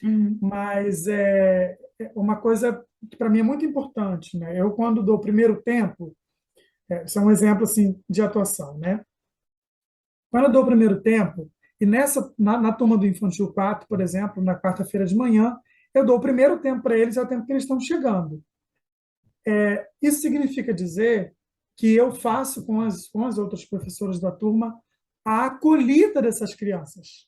Uhum. mas é uma coisa que para mim é muito importante, né? Eu, quando dou o primeiro tempo, isso é um exemplo assim, de atuação, né? Quando eu dou o primeiro tempo, e na turma do Infantil 4, por exemplo, na quarta-feira de manhã, eu dou o primeiro tempo para eles, é o tempo que eles estão chegando. Isso significa dizer que eu faço com as outras professoras da turma a acolhida dessas crianças.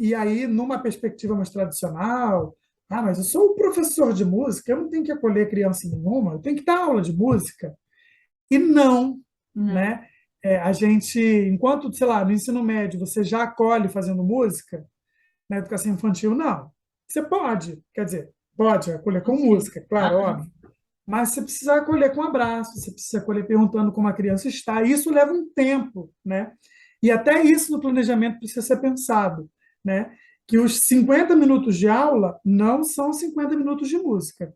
E aí, numa perspectiva mais tradicional, mas eu sou o professor de música, eu não tenho que acolher criança nenhuma, eu tenho que dar aula de música. E não, Não, né? A gente, enquanto, sei lá, no ensino médio você já acolhe fazendo música, na educação infantil, não. Você pode, quer dizer, pode acolher com consigo. música, claro, Aham, óbvio. Mas você precisa acolher com um abraço, você precisa acolher perguntando como a criança está. E isso leva um tempo, né? E até isso no planejamento precisa ser pensado, né? Que os 50 minutos de aula não são 50 minutos de música,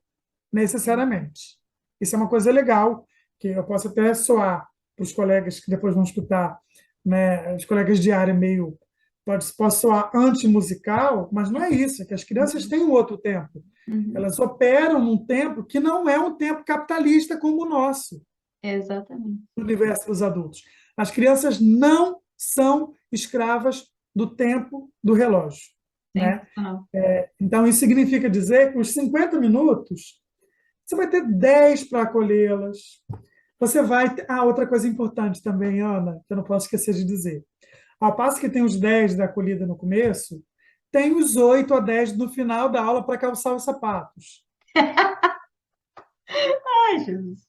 necessariamente. Isso é uma coisa legal, que eu posso até soar para os colegas que depois vão escutar, né? Os colegas de área meio pode soar antimusical, mas não é isso, é que as crianças uhum, têm um outro tempo. uhum. Elas operam num tempo que não é um tempo capitalista como o nosso, Exatamente. no universo dos adultos. As crianças não são escravas do tempo do relógio, né? Sensacional. Então, isso significa dizer que os 50 minutos, você vai ter 10 para acolhê-las. Você vai. Outra coisa importante também, Ana, que eu não posso esquecer de dizer. Ao passo que tem os 10 da acolhida no começo, tem os 8 a 10 no final da aula para calçar os sapatos. Ai, Jesus.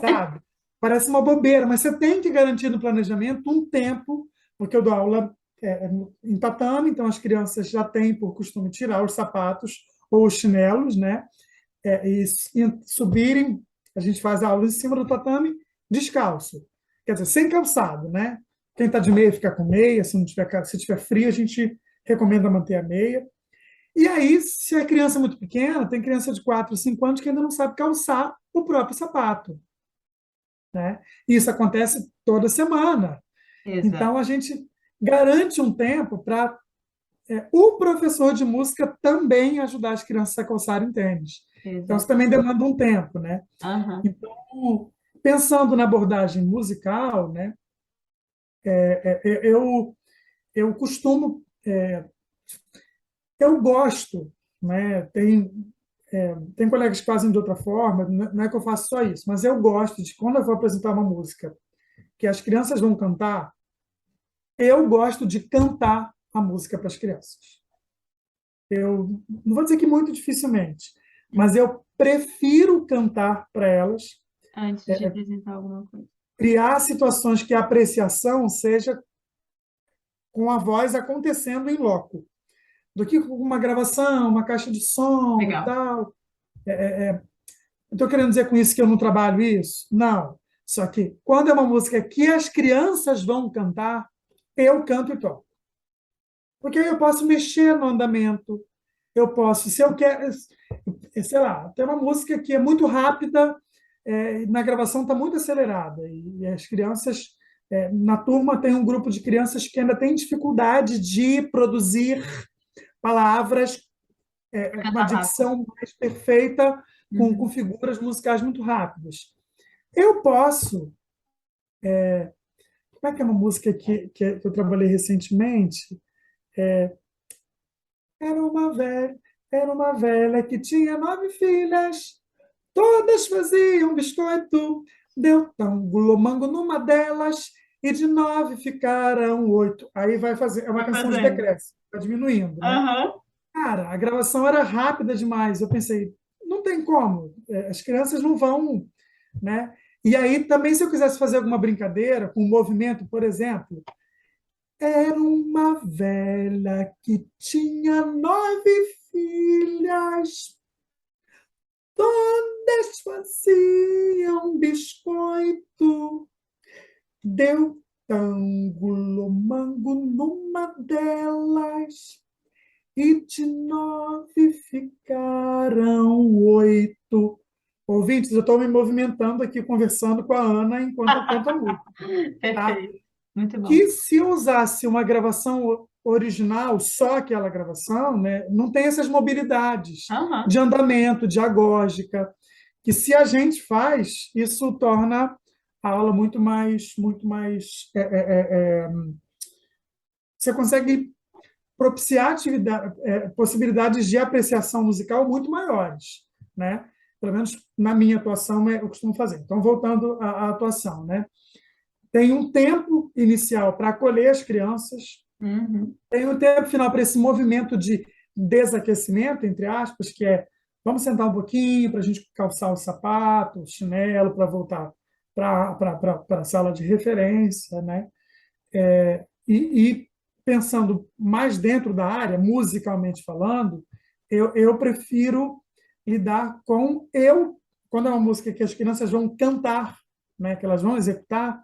Sabe? Parece uma bobeira, mas você tem que garantir no planejamento um tempo, porque eu dou aula em tatame, então as crianças já têm por costume tirar os sapatos ou os chinelos, né? E subirem, a gente faz a aula em cima do tatame descalço, quer dizer, sem calçado, né? Quem está de meia fica com meia, se tiver frio, a gente recomenda manter a meia. E aí, se a criança é muito pequena, tem criança de 4, 5 anos que ainda não sabe calçar o próprio sapato, né? E isso acontece toda semana. Então, Exato. a gente garante um tempo para o professor de música também ajudar as crianças a calçarem tênis. Então, isso também Exatamente. demanda um tempo, né? Aham. Então, pensando na abordagem musical, né, eu costumo, eu gosto, né, tem colegas que fazem de outra forma, não é que eu faço só isso, mas eu gosto de, quando eu vou apresentar uma música que as crianças vão cantar, eu gosto de cantar a música para as crianças. Eu não vou dizer que muito dificilmente, mas Uhum. eu prefiro cantar para elas, Antes de apresentar alguma coisa. criar situações que a apreciação seja com a voz acontecendo em loco, do que com uma gravação, uma caixa de som e Legal. tal. Estou querendo dizer com isso que eu não trabalho isso? Não. Só que quando é uma música que as crianças vão cantar, eu canto e toco. Porque aí eu posso mexer no andamento, eu posso, se eu quero, sei lá, tem uma música que é muito rápida, na gravação está muito acelerada, e as crianças, na turma tem um grupo de crianças que ainda tem dificuldade de produzir palavras com uma Cantar rápido. dicção mais perfeita, com Uhum. figuras musicais muito rápidas. Eu posso, como é que é uma música que eu trabalhei recentemente? Era uma velha, era uma velha que tinha 9 filhas. Todas faziam biscoito, deu tango-lomango numa delas, e de 9 ficaram 8. Aí vai fazer, é uma Vai canção de fazendo. decréscimo, está diminuindo, né? Aham. Cara, a gravação era rápida demais. Eu pensei, não tem como, as crianças não vão, né? E aí também, se eu quisesse fazer alguma brincadeira com o movimento, por exemplo, era uma velha que tinha 9 filhas. Todas faziam biscoito, deu tango-lomango numa delas, e de 9 ficaram 8. Ouvintes, eu estou me movimentando aqui, conversando com a Ana enquanto eu canto a música, tá? Perfeito. Muito bom. Que se eu usasse uma gravação original, só aquela gravação, né, não tem essas mobilidades Aham. de andamento, diagógica, que se a gente faz, isso torna a aula muito mais. Você consegue propiciar possibilidades de apreciação musical muito maiores, né? Pelo menos na minha atuação eu costumo fazer. Então, voltando à atuação, né? Tem um tempo inicial para acolher as crianças, Uhum. tem um tempo final para esse movimento de desaquecimento, entre aspas, que é vamos sentar um pouquinho para a gente calçar o sapato, o chinelo, para voltar para a sala de referência, né? E pensando mais dentro da área, musicalmente falando, eu prefiro lidar com quando é uma música que as crianças vão cantar, né, que elas vão executar,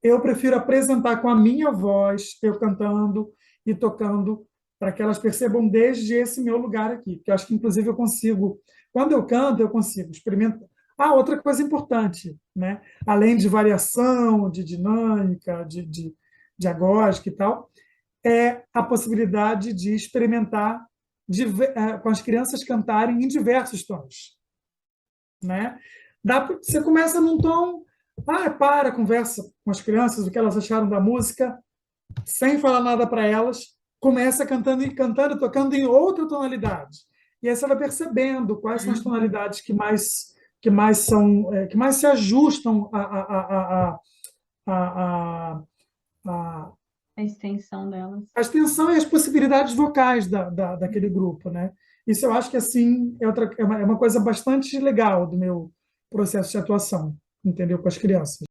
eu prefiro apresentar com a minha voz, eu cantando e tocando, para que elas percebam desde esse meu lugar aqui. Porque eu acho que, inclusive, eu consigo, quando eu canto, eu consigo experimentar. Ah, outra coisa importante, né? Além de variação, de dinâmica, de agógica e tal, é a possibilidade de experimentar com as crianças cantarem em diversos tons, né? Você começa num tom, conversa com as crianças o que elas acharam da música, sem falar nada para elas, começa cantando e cantando, tocando em outra tonalidade. E aí você vai percebendo quais são as Uhum. tonalidades que mais se ajustam a A extensão delas. a extensão e as possibilidades vocais daquele grupo, né? Isso eu acho que assim é uma coisa bastante legal do meu processo de atuação, entendeu? Com as crianças.